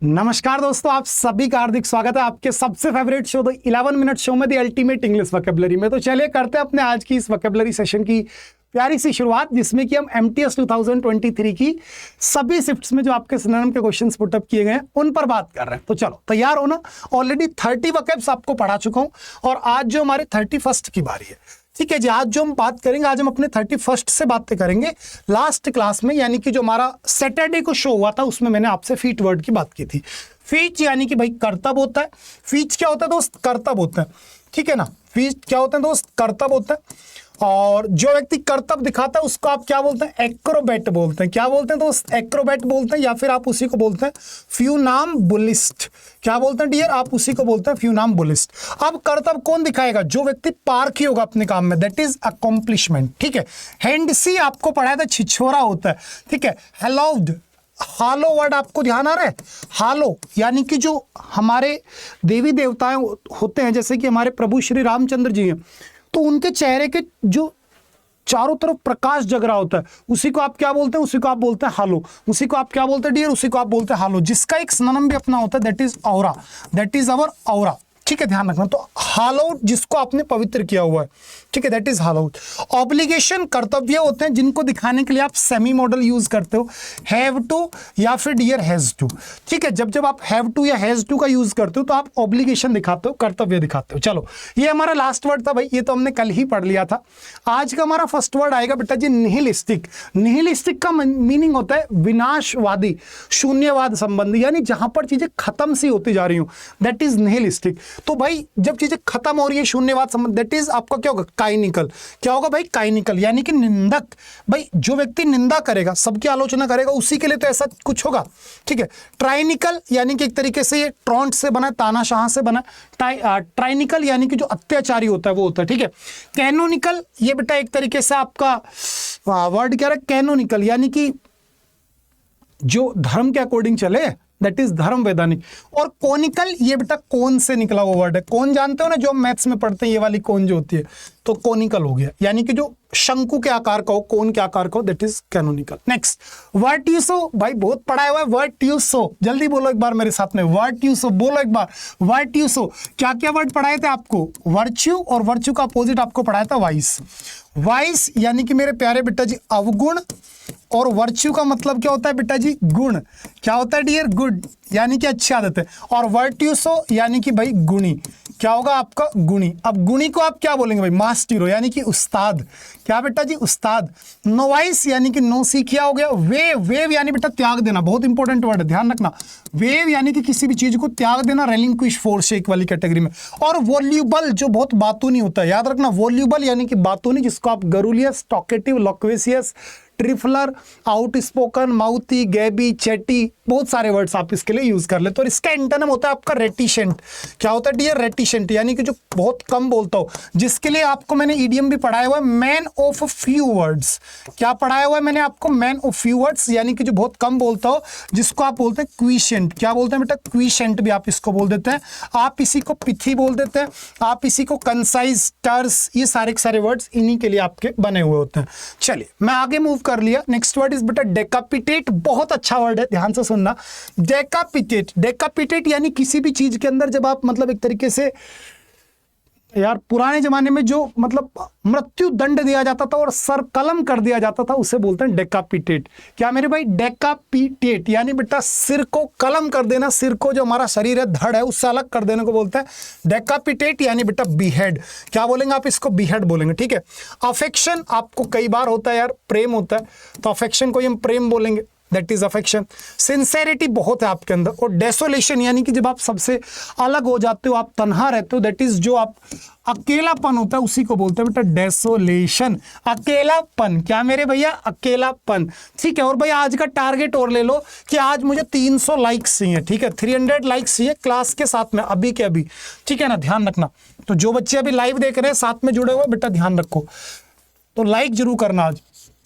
नमस्कार दोस्तों, आप सभी का हार्दिक स्वागत है आपके सबसे favourite show the 11 minute show में द अल्टीमेट इंग्लिश वोकैबुलरी में। तो चलिए करते हैं अपने आज की इस वोकैबुलरी सेशन की प्यारी सी शुरुआत, जिसमें कि हम एमटीएस 2023 की सभी शिफ्ट्स में जो आपके सिनोनिम के क्वेश्चंस पुटअप किए गए हैं उन पर बात कर रहे हैं। तो चलो तैयार हो ना। ऑलरेडी 30 वोकैब्स आपको पढ़ा चुका हूं और आज जो हमारे 31st की बारी है, ठीक है जी। आज जो हम बात करेंगे, आज हम अपने 31st से बातें करेंगे। लास्ट क्लास में यानी कि जो हमारा सैटरडे को शो हुआ था उसमें मैंने आपसे फीट वर्ड की बात की थी। फीच यानी कि भाई कर्तव्य होता है। फीच क्या होता है दोस्त? कर्तव्य होता है, ठीक है ना। फीच क्या होता है दोस्त? कर्तव्य होता है। और जो व्यक्ति कर्तव्य दिखाता है उसको आप क्या बोलते हैं? एक्रोबैट बोलते हैं। क्या बोलते हैं दोस्त? एक्रोबैट बोलते हैं, या फिर आप उसी को बोलते हैं फ्यूनाम्बुलिस्ट। क्या बोलते हैं डियर? आप उसी को बोलते हैं फ्यूनाम्बुलिस्ट। अब कर्तव्य कौन दिखाएगा? जो व्यक्ति पारखी होगा अपने काम में, दैट इज अकॉम्प्लिशमेंट, ठीक है। हैंडसी आपको पढ़ाया था छिछोरा होता है, ठीक है। हेलोव्ड, हालो वर्ड आपको ध्यान आ रहा है? हालो यानी कि जो हमारे देवी देवताएं होते हैं, जैसे कि हमारे प्रभु श्री रामचंद्र जी हैं, तो उनके चेहरे के जो चारों तरफ प्रकाश जग रहा होता है उसी को आप क्या बोलते हैं? उसी को आप बोलते हैं हालो। उसी को आप क्या बोलते हैं डियर? उसी को आप बोलते हैं हालो, जिसका एक सिनोनिम भी अपना होता है, that is aura. That is our aura, ठीक है, ध्यान रखना। तो हालो जिसको आपने पवित्र किया हुआ है, ठीक है, दैट इज हालो। ऑब्लिगेशन कर्तव्य होते हैं जिनको दिखाने के लिए आप सेमी मॉडल यूज करते हो, हैव टू या फिर डियर हैज टू, ठीक है। जब जब आप हैव टू या हैज टू का यूज करते हो तो आप ऑब्लिगेशन दिखाते हो, कर्तव्य दिखाते हो। चलो, ये हमारा लास्ट वर्ड था भाई, ये तो हमने कल ही पढ़ लिया था। आज का हमारा फर्स्ट वर्ड आएगा बेटा जी निहिलिस्टिक। निहिलिस्टिक का मीनिंग होता है विनाशवादी, शून्यवाद संबंधी, यानी जहां पर चीजें खत्म सी होती जा रही हो, दैट इज निहिलिस्टिक। तो भाई जब चीजें खत्म हो रही है, शून्यवाद संबंध, दैट इज आपका क्या होगा? काइनिकल। क्या होगा भाई? काइनिकल, यानी कि निंदक। भाई जो व्यक्ति निंदा करेगा, सबकी आलोचना करेगा, उसी के लिए तो ऐसा कुछ होगा, ठीक है। ट्राइनिकल यानी कि एक तरीके से ये ट्रॉन्ट से बना, तानाशाह से बना। ट्राइनिकल यानी कि जो अत्याचारी होता है वो होता है, ठीक है। कैनोनिकल, ये बेटा एक तरीके से आपका वर्ड क्या है? कैनोनिकल यानी कि जो धर्म के अकॉर्डिंग चले, दैट इज धर्म वैधानिक। और कोनिकल, ये बेटा कोन से निकला हुआ वर्ड है। कोन जानते हो ना, जो मैथ्स में पढ़ते हैं, ये वाली कोन जो होती है, तो कोनिकल हो गया, यानी कि जो शंकु के आकार का हो, कोन के आकार का हो, दैट इज कैनोनिकल। नेक्स्ट, वर्ट्यूसो। भाई बहुत पढ़ाया हुआ है वर्ट्यूसो, जल्दी बोलो एक बार मेरे साथ में, वर्ट्यूसो बोलो एक बार। वर्ट्यूसो क्या क्या वर्ड पढ़ाए थे आपको? वर्च्यू, और वर्च्यू का अपोजिट आपको पढ़ाया था वाइस। वाइस यानी कि मेरे प्यारे बेटा जी अवगुण, और वर्च्यू का मतलब क्या होता है बेटा जी? गुण। क्या होता है डियर? गुड, यानी कि अच्छी आदत है। और वर्ट्यूसो यानी कि भाई गुणी। क्या होगा आपका? गुणी। अब गुणी को आप क्या बोलेंगे भाई? मास्टिरो, यानी कि उस्ताद। क्या बेटा जी? उस्ताद। नोवाइस यानी कि नो सीखिया हो गया। वेव, वेव यानी बेटा त्याग देना, बहुत इंपॉर्टेंट वर्ड है, ध्यान रखना। वेव यानी कि किसी भी चीज को त्याग देना, रेलिंक्विश फोर्स एक वाली कैटेगरी में। और वॉल्यूबल, जो बहुत बातूनी होता है, याद रखना, वॉल्यूबल यानी कि बातूनी, जिसको आप गरुलियस, टॉकेटिव, लॉक्वेसियस, ट्रिफलर, आउटस्पोकन, माउथी, गैबी, चैटी, बहुत सारे वर्ड्स आप इसके लिए यूज कर लेते हो। और इसका एंटोनिम होता है आपका रेटिशेंट। क्या होता है डियर? रेटिशेंट, यानी कि जो बहुत कम बोलता हो, जिसके लिए आपको मैंने ईडियम भी पढ़ाया हुआ है, मैन ऑफ फ्यू वर्ड्स। क्या पढ़ाया हुआ है मैंने आपको? मैन ऑफ फ्यू वर्ड्स, यानी कि जो बहुत कम बोलता हो, जिसको आप बोलते हैं क्विशेंट। क्या बोलते हैं बेटा? क्विशेंट भी आप इसको बोल देते हैं। आप इसी को पिथी बोल देते हैं, आप इसी को कंसाइज, टर्स, ये सारे के सारे वर्ड्स इन्हीं के लिए आपके बने हुए होते हैं। चलिए मैं आगे मूव कर लिया। नेक्स्ट वर्ड इज बेटा डेकापिटेट। बहुत अच्छा वर्ड है, ध्यान से सुनना। डेकापिटेट, डेकापिटेट यानी किसी भी चीज के अंदर जब आप मतलब एक तरीके से, यार पुराने जमाने में जो मतलब मृत्यु दंड दिया जाता था और सर कलम कर दिया जाता था, उसे बोलते हैं डेकापिटेट। क्या मेरे भाई? डेकापिटेट यानी बेटा सिर को कलम कर देना, सिर को जो हमारा शरीर है, धड़ है, उससे अलग कर देने को बोलते हैं डेकापिटेट, यानी बेटा बीहेड। क्या बोलेंगे आप इसको? बीहेड बोलेंगे, ठीक है। अफेक्शन आपको कई बार होता है यार, प्रेम होता है, तो अफेक्शन को हम प्रेम बोलेंगे, दैट इज अफेक्शन। सिंसेरिटी बहुत है आपके अंदर। और डेसोलेशन यानी कि जब आप सबसे अलग हो जाते हो, आप तन्हा रहते हो, दैट इज जो आप अकेलापन होता है, उसी को बोलते हैं बेटा डेसोलेशन, अकेलापन। क्या मेरे भैया? अकेलापन, ठीक है। और भैया आज का टारगेट और ले लो कि आज मुझे 300 लाइक्स चाहिए, ठीक है, 300 लाइक्स चाहिए क्लास के साथ में, अभी के अभी, ठीक है ना, ध्यान रखना। तो जो बच्चे अभी लाइव देख रहे हैं, साथ में जुड़े हुए, बेटा ध्यान रखो, तो लाइक जरूर करना आज।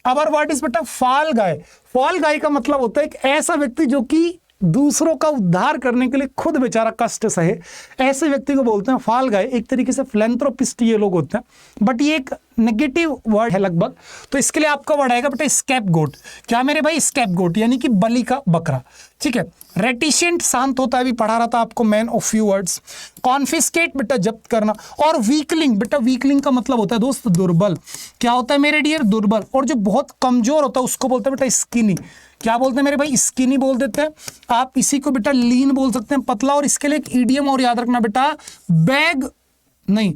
अवर वर्ड इज बेटा फाल गाय। फाल गाय का मतलब होता है एक ऐसा व्यक्ति जो कि दूसरों का उद्धार करने के लिए खुद बेचारा कष्ट सहे, ऐसे व्यक्ति को बोलते हैं फाल गाय। एक तरीके से फिलैंथ्रोपिस्ट ये लोग होते हैं, बट ये एक नेगेटिव वर्ड है लगभग, तो इसके लिए आपका वर्ड आएगा बेटा स्कैप गोट। क्या मेरे भाई? स्कैप गोट यानी कि बलि का बकरा। ठीक है। रेटिशेंट शांत होता है, भी पढ़ा रहा था आपको, man of few words. Confiscate बेटा जब्त करना। और वीकलिंग, बेटा वीकलिंग का मतलब होता है दोस्त दुर्बल। क्या होता है मेरे डियर? दुर्बल। और जो बहुत कमजोर होता है उसको बोलते हैं बेटा स्किनी। क्या बोलते हैं मेरे भाई? स्किनी बोल देते हैं। आप इसी को बेटा लीन बोल सकते हैं, पतला। और इसके लिए एक ईडियम और याद रखना बेटा, बैग नहीं,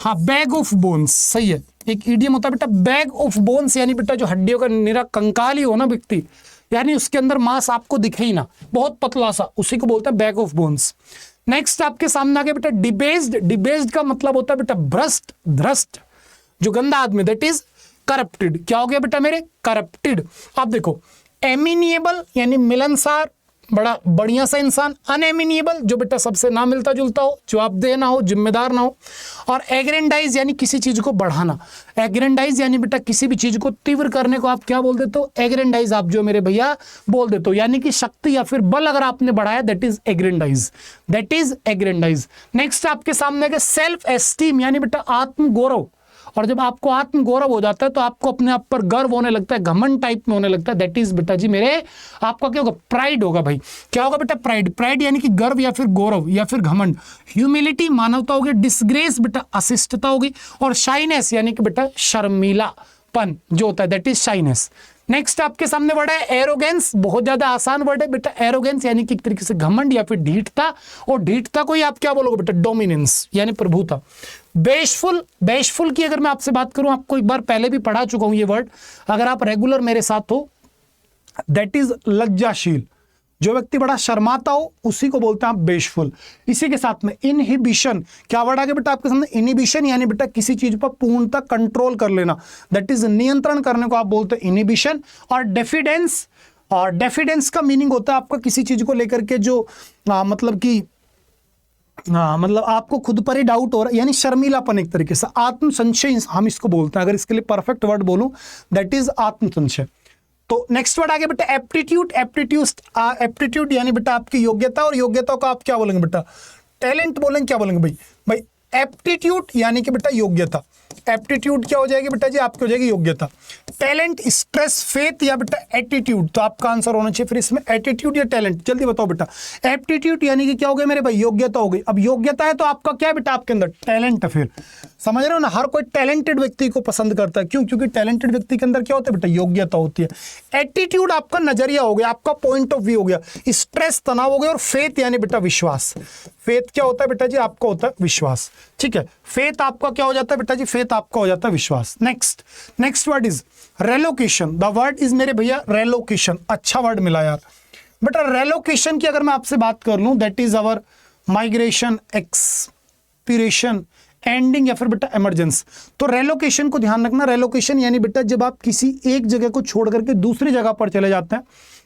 हाँ बैग ऑफ बोन्स, सही है। एक ईडियम होता है बेटा बैग ऑफ बोन्स, यानी बेटा जो हड्डियों का निरा कंकाल ही हो ना व्यक्ति, यानी उसके अंदर मांस आपको दिखे ही ना, बहुत पतला सा, उसी को बोलते हैं बैग ऑफ बोन्स। नेक्स्ट आपके सामने आ गया बेटा डिबेस्ड। डिबेस्ड का मतलब होता है बेटा भ्रष्ट, ध्रष्ट, जो गंदा आदमी, दैट इज करप्टेड। क्या हो गया बेटा मेरे? करप्टेड। अब देखो, एमिनिएबल यानी मिलनसार, बड़ा बढ़िया सा इंसान। अनएमिनिएबल जो बेटा सबसे ना मिलता जुलता हो, जवाबदेह ना हो, जिम्मेदार ना हो। और एग्रेंडाइज यानी किसी चीज को बढ़ाना। एग्रेंडाइज यानी बेटा किसी भी चीज को तीव्र करने को आप क्या बोल देते हो? एग्रेंडाइज आप जो मेरे भैया बोल देते हो, यानी कि शक्ति या फिर बल अगर आपने बढ़ाया, that is aggrandise, that is aggrandise. Next आपके सामने है सेल्फ एस्टीम, यानी बेटा आत्मगौरव। और जब आपको आत्मगौरव हो जाता है तो आपको अपने आप पर गर्व होने लगता है, घमंड टाइप में होने लगता है, दैट इज बेटा जी मेरे आपका क्या होगा? प्राइड होगा भाई। क्या होगा बेटा? प्राइड। प्राइड यानी कि गर्व या फिर गौरव या फिर घमंड। ह्यूमिलिटी मानवता होगी। डिसग्रेस बेटा अशिष्टता होगी। और शाइनेस यानी कि बेटा शर्मीलापन जो होता है, दैट इज शाइनेस। नेक्स्ट आपके सामने वर्ड है एरोगेंस। बहुत ज्यादा आसान वर्ड है बेटा एरोगेंस, यानी कि एक तरीके से घमंड या फिर ढीठता। और ढीठता को ही आप क्या बोलोगे बेटा? डोमिनेंस यानी प्रभुता। बेशफुल, बेशफुल की अगर मैं आपसे बात करूं, आपको एक बार पहले भी पढ़ा चुका हूं ये वर्ड, अगर आप रेगुलर मेरे साथ हो, दैट इज लज्जाशील। जो व्यक्ति बड़ा शर्माता हो उसी को बोलते हैं आप बेशफुल। इसी के साथ में इनहिबिशन, क्या वर्ड आ गया बेटा आपके सामने? इनहिबिशन यानी बेटा किसी चीज पर पूर्णतः कंट्रोल कर लेना, दैट इज नियंत्रण करने को आप बोलते हैं इनहिबिशन। और डेफिडेंस, और डेफिडेंस का मीनिंग होता है आपका किसी चीज को लेकर के जो मतलब कि मतलब आपको खुद पर ही डाउट हो रहा है, यानी शर्मीलापन एक तरीके से। आत्मसंशय हम इसको बोलते हैं, अगर इसके लिए परफेक्ट वर्ड बोलूं, दैट इज आत्मसंशय। तो नेक्स्ट वर्ड आ गया बेटा एप्टीट्यूड। एप्टीट्यूड यानी बेटा आपकी योग्यता। और योग्यता को आप क्या बोलेंगे बेटा? टैलेंट बोलेंगे, क्या बोलेंगे भाई? भाई एप्टीट्यूड यानी कि बेटा योग्यता। एप्टीट्यूड क्या हो जाएगी बेटा जी? आपकी हो जाएगी योग्यता। टैलेंट, स्ट्रेस, फेथ या बेटा एटीट्यूड, तो आपका आंसर होना चाहिए फिर इसमें एटीट्यूड या टैलेंट। जल्दी बताओ बेटा। एप्टीट्यूड यानी कि क्या हो गया मेरे भाई? योग्यता हो गई। अब योग्यता है तो आपका क्या है बेटा? आपके अंदर टैलेंट है। फिर समझ रहे हो ना, हर कोई टैलेंटेड व्यक्ति को पसंद करता है। क्यों? क्योंकि टैलेंटेड व्यक्ति के अंदर क्या होता है बेटा? योग्यता होती है। एटीट्यूड आपका नजरिया हो गया, आपका पॉइंट ऑफ व्यू हो गया। स्ट्रेस तनाव हो गया। और फेथ यानी बेटा विश्वास। फेथ क्या होता है बेटा जी? आपका होता है विश्वास। ठीक है, फेथ आपका क्या हो जाता है बेटा जी? फेथ आपका हो जाता है विश्वास। Next word is relocation. The word is मेरे भैया रेलोकेशन। अच्छा वर्ड मिला यार बेटा। रेलोकेशन की अगर मैं आपसे बात कर लूं, that is our migration, expiration, ending या फिर बेटा इमरजेंस। तो रेलोकेशन को ध्यान रखना। रेलोकेशन यानी बेटा जब आप किसी एक जगह को छोड़ करके दूसरी जगह पर चले जाते हैं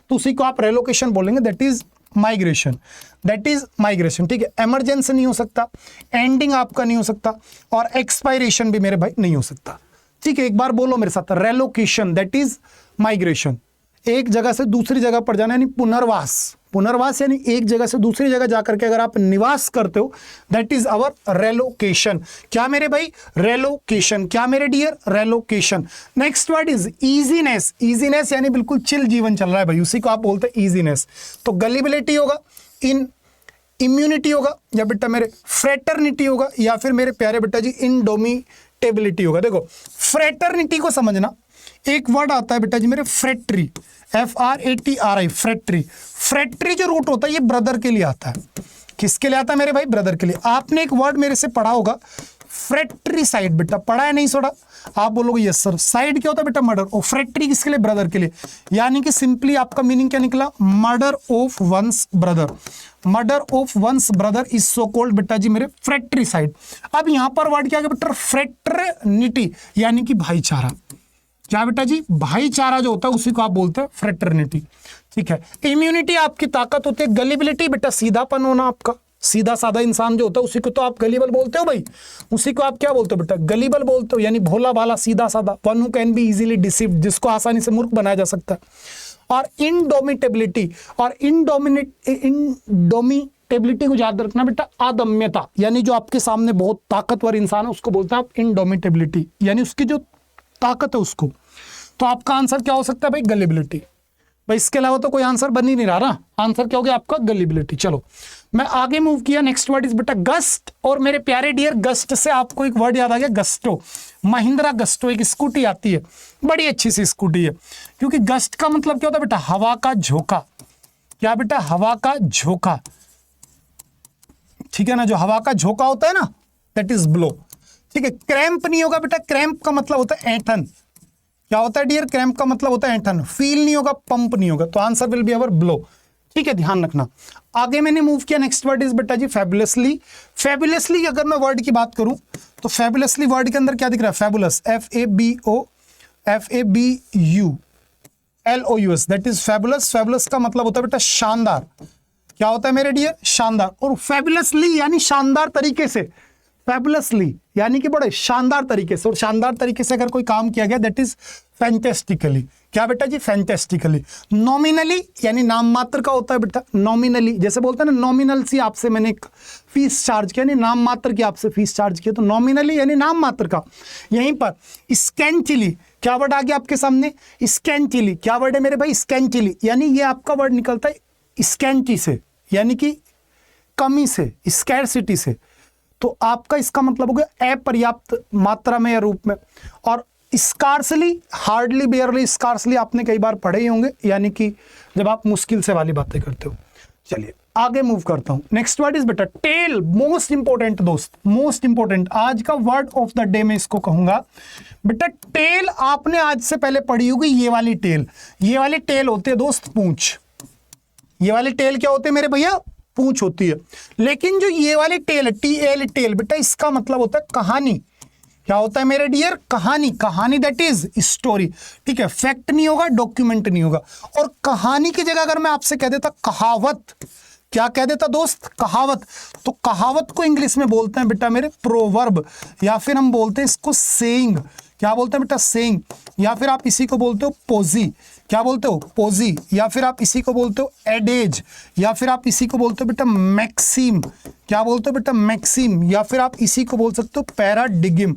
तो उसी को आप रेलोकेशन बोलेंगे, that is migration, that is migration. ठीक है, इमरजेंसी नहीं हो सकता, एंडिंग आपका नहीं हो सकता, और एक्सपायरेशन भी मेरे भाई नहीं हो सकता। ठीक है, एक बार बोलो मेरे साथ, रेलोकेशन दैट इज माइग्रेशन। एक जगह से दूसरी जगह पर जाना यानी पुनर्वास। पुनर्वास यानी एक जगह से दूसरी जगह जाकर के अगर आप निवास करते हो, दैट इज अवर रेलोकेशन। क्या मेरे भाई? रेलोकेशन। क्या मेरे dear? Relocation. Next word is easiness. Easiness यानी बिल्कुल चिल जीवन चल रहा है भाई, उसी को आप बोलते हैं इजीनेस। तो गलिबिलिटी होगा, इन इम्यूनिटी होगा, या बेटा मेरे फ्रेटर्निटी होगा, या फिर मेरे प्यारे बेटा जी इनडोमिटेबिलिटी होगा। देखो फ्रेटर्निटी को समझना, एक वर्ड आता है बेटा जी मेरे फ्रेटरी, FRATRI, फ्रेटरी। फ्रेटरी जो रूट होता है ये ब्रदर के लिए आता है। किसके लिए आता है मेरे भाई? ब्रदर के लिए। आपने एक वर्ड मेरे से पढ़ा होगा फ्रेटरी साइड, बेटा पढ़ा है नहीं सोड़ा? आप बोलोगे यस सर। साइड क्या होता है बेटा? मर्डर। और फ्रेटरी किसके लिए? ब्रदर के लिए। यानी कि सिंपली आपका मीनिंग क्या निकला? Murder of one's brother. Murder of one's brother is so called बेटा जी मेरे फ्रेटरी साइड। अब यहां पर वर्ड क्या है बेटा? फ्रेटर्निटी यानी कि भाईचारा। क्या बेटा जी? भाईचारा जो होता है उसी को आप बोलते हैं फ्रेटर्निटी। ठीक है, इम्यूनिटी आपकी ताकत होती है। गलिबिलिटी बेटा सीधापन होना, आपका सीधा साधा इंसान जो होता है उसी को तो आप गलीबल बोलते हो भाई, उसी को आप क्या बोलते हो बेटा? गलीबल बोलते हो, यानी भोला भाला सीधा साधा, one who can be easily deceived, जिसको आसानी से मूर्ख बनाया जा सकता है। और इनडोमिटेबिलिटी, और इंडोमिटेबिलिटी को याद रखना बेटा, अदम्यता, यानी जो आपके सामने बहुत ताकतवर इंसान है उसको बोलते हैं आप इंडोमिटेबिलिटी, यानी उसकी जो ताकत है उसको। तो आपका आंसर क्या हो सकता है भाई? गलिबिलिटी। भाई इसके अलावा तो कोई आंसर बन ही नहीं रहा ना, आंसर क्या हो गया आपका? गलिबिलिटी। चलो मैं आगे मूव किया, नेक्स्ट वर्ड इज बेटा गस्ट। और मेरे प्यारे डियर, गस्ट से आपको एक वर्ड याद आ गया, गस्टो। महिंद्रा गस्टो एक स्कूटी आती है, बड़ी अच्छी सी स्कूटी है, क्योंकि गस्ट का मतलब क्या होता है बेटा? हवा का झोंका। क्या बेटा? हवा का झोंका, ठीक है ना, जो हवा का झोंका होता है ना, दैट इज ब्लो। ठीक है, क्रैम्प नहीं होगा बेटा, क्रैम्प का मतलब होता है ऐंठन। क्या होता है डियर? क्रैम्प का मतलब होता है ऐंठन। फील नहीं होगा, पंप नहीं होगा, तो answer will be our blow. ठीक है, ध्यान रखना। आगे मैंने मूव किया, नेक्स्ट वर्ड इज बेटा जी फैबुलसली। फैबुलसली अगर मैं वर्ड की बात करूं तो फैबुलसली वर्ड के अंदर क्या दिख रहा है? Fabulous, FABULOUS, that is fabulous. Fabulous का मतलब होता है बेटा शानदार। क्या होता है मेरे डियर? शानदार। और फैबुलसली यानी शानदार तरीके से, फैबुलसली यानी कि बड़े शानदार तरीके से, और शानदार तरीके से अगर कोई काम किया गया दैट इज फैंटेस्टिकली। क्या बेटा जी? फैंटेस्टिकली। नॉमिनली यानी नाम मात्र का होता है बेटा, नॉमिनली जैसे बोलते हैं ना, नॉमिनल सी आपसे मैंने एक फीस चार्ज किया, यानी नाम मात्र की आपसे फीस चार्ज किया, तो नॉमिनली यानी नाम मात्र का। यहीं पर स्कैंटिली, क्या वर्ड आ गया आपके सामने? स्कैंटिली। क्या वर्ड है मेरे भाई? स्कैंटिली, यानी ये आपका वर्ड निकलता है स्कैंटी से, यानी कि कमी से, स्कैरसिटी से। तो आपका इसका मतलब हो गया अपर्याप्त मात्रा में या रूप में। और स्कार्सली, हार्डली, बेयरली, स्कार्सली आपने कई बार पढ़े ही होंगे, यानी कि जब आप मुश्किल से वाली बातें करते हो। चलिए आगे मूव करता हूं, नेक्स्ट वर्ड इज बेटा टेल। मोस्ट इंपोर्टेंट दोस्त, मोस्ट इंपोर्टेंट, आज का वर्ड ऑफ द डे मैं इसको कहूंगा बेटा टेल। आपने आज से पहले पढ़ी होगी ये वाली टेल। ये वाली टेल होती है दोस्त पूंछ। ये वाली टेल क्या होते हैं मेरे भैया? पूंछ होती है। लेकिन जो ये वाली टेल है, TL टेल, बेटा इसका मतलब होता है कहानी। क्या होता है मेरे डियर? कहानी। कहानी दैट इज स्टोरी। ठीक है, फैक्ट नहीं होगा, डॉक्यूमेंट नहीं होगा। और कहानी की जगह अगर मैं आपसे कह देता कहावत, क्या कह देता दोस्त? कहावत। तो कहावत को इंग्लिश में बोलते हैं बेटा मेरे प्रोवर्ब, या फिर हम बोलते हैं इसको सेइंग। क्या बोलते हैं बेटा? सेइंग। या फिर आप इसी को बोलते हो पोजी। क्या बोलते हो? पोजी। या फिर आप इसी को बोलते हो एडेज। या फिर आप इसी को बोलते हो बेटा मैक्सिम। क्या बोलते हो बेटा? मैक्सिम। या फिर आप इसी को बोल सकते हो पैराडिगिम।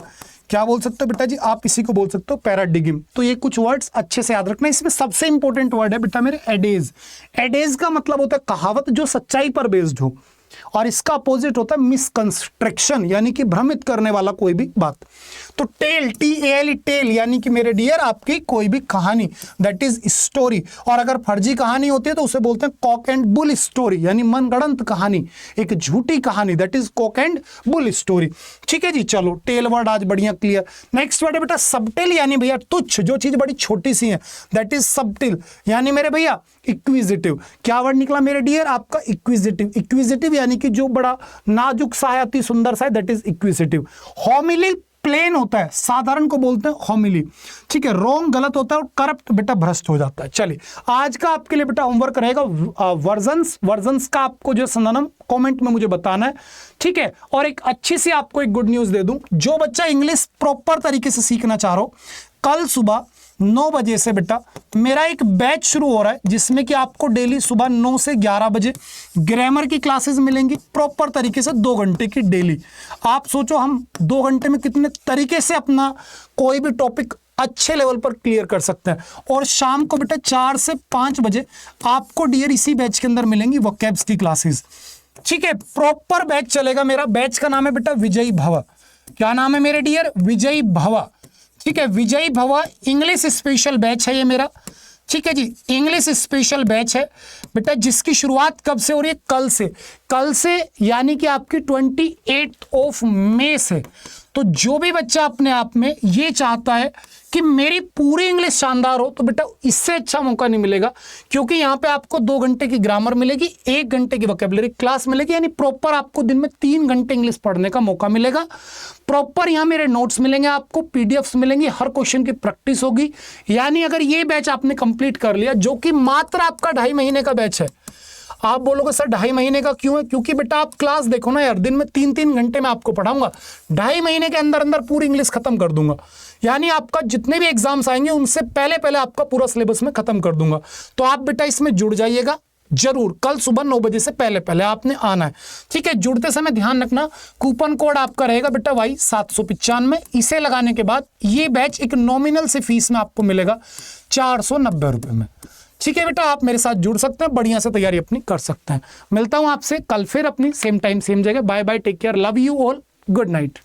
क्या बोल सकते हो बेटा जी? आप इसी को बोल सकते हो पैराडिगिम। तो ये कुछ वर्ड्स अच्छे से याद रखना। इसमें सबसे इंपॉर्टेंट वर्ड है बेटा मेरे एडेज। एडेज का मतलब होता है कहावत जो सच्चाई पर बेस्ड हो, और इसका अपोजिट होता है मिसकंस्ट्रक्शन, यानी कि भ्रमित करने वाला कोई भी बात। तो टेल, TAL टेल, यानी कि मेरे डियर आपकी कोई भी कहानी, दैट इज स्टोरी। और अगर फर्जी कहानी होती है तो उसे बोलते हैं कॉक एंड बुल स्टोरी, यानी मनगढ़ंत कहानी, एक झूठी कहानी, that is cock and bull story. ठीक है जी, चलो टेल वर्ड आज बढ़िया क्लियर। नेक्स्ट वर्ड है बेटा सबटिल, यानी भैया तुच्छ, जो चीज बड़ी छोटी सी है, दैट इज सबटिल, यानी मेरे भैया इक्विजिटिव। क्या वर्ड निकला मेरे डियर? आपका इक्विजिटिव। इक्विजिटिव यानी कि जो बड़ा नाजुक सा है, अति सुंदर सा है, दैट इज इक्विजिटिव। होमिली प्लेन होता है, साधारण को बोलते हैं होमिली। ठीक है, रॉन्ग गलत होता है, और करप्ट बेटा भ्रष्ट हो जाता है। चलिए आज का आपके लिए बेटा होमवर्क रहेगा वर्जन्स। वर्जन्स का आपको जो सिनोनिम कमेंट में मुझे बताना है। ठीक है, और एक अच्छी सी आपको एक गुड न्यूज दे दूं, जो बच्चा इंग्लिश प्रॉपर तरीके से सीखना चाह रहा हो, कल सुबह 9 बजे से बेटा मेरा एक बैच शुरू हो रहा है, जिसमें कि आपको डेली सुबह 9 से 11 बजे ग्रामर की क्लासेस मिलेंगी प्रॉपर तरीके से, 2 घंटे की डेली। आप सोचो हम 2 घंटे में कितने तरीके से अपना कोई भी टॉपिक अच्छे लेवल पर क्लियर कर सकते हैं। और शाम को बेटा 4 से 5 बजे आपको डियर इसी बैच के अंदर मिलेंगी वोकैब्स की क्लासेस। ठीक है, प्रॉपर बैच चलेगा मेरा। बैच का नाम है बेटा विजयी भव। क्या नाम है मेरे डियर? विजयी भव। ठीक है, विजयी भव इंग्लिश स्पेशल बैच है ये मेरा। ठीक है जी, इंग्लिश स्पेशल बैच है बेटा, जिसकी शुरुआत कब से हो रही है? कल से। कल से यानी कि आपकी 28 मई से। तो जो भी बच्चा अपने आप में ये चाहता है कि मेरी पूरी इंग्लिश शानदार हो, तो बेटा इससे अच्छा मौका नहीं मिलेगा, क्योंकि यहाँ पे आपको 2 घंटे की ग्रामर मिलेगी, 1 घंटे की वोकैबुलरी क्लास मिलेगी, यानी प्रॉपर आपको दिन में 3 घंटे इंग्लिश पढ़ने का मौका मिलेगा। प्रॉपर यहाँ मेरे नोट्स मिलेंगे, आपको PDFs मिलेंगी, हर क्वेश्चन की प्रैक्टिस होगी। यानी अगर ये बैच आपने कंप्लीट कर लिया, जो कि मात्र आपका 2.5 महीने का बैच है। आप बोलोगे सर 2.5 महीने का क्यों है? क्योंकि बेटा आप क्लास देखो ना यार, दिन में 3-3 घंटे में आपको पढ़ाऊंगा, 2.5 महीने के अंदर अंदर पूरी इंग्लिश खत्म कर दूंगा। यानी आपका जितने भी एग्जाम्स आएंगे उनसे पहले पहले आपका पूरा सिलेबस में खत्म कर दूंगा। तो आप बेटा इसमें जुड़ जाइएगा, जरूर कल सुबह 9 बजे से पहले पहले आपने आना है, ठीक है। जुड़ते समय ध्यान रखना कूपन कोड आपका रहेगा बेटा वाई 795। इसे लगाने के बाद ये बैच एक नॉमिनल से फीस में आपको मिलेगा 490 रुपए में, ठीक है बेटा। आप मेरे साथ जुड़ सकते हैं, बढ़िया से तैयारी अपनी कर सकते हैं। मिलता हूं आपसे कल फिर अपनी सेम टाइम सेम जगह। Bye bye, take care, love you all, good night.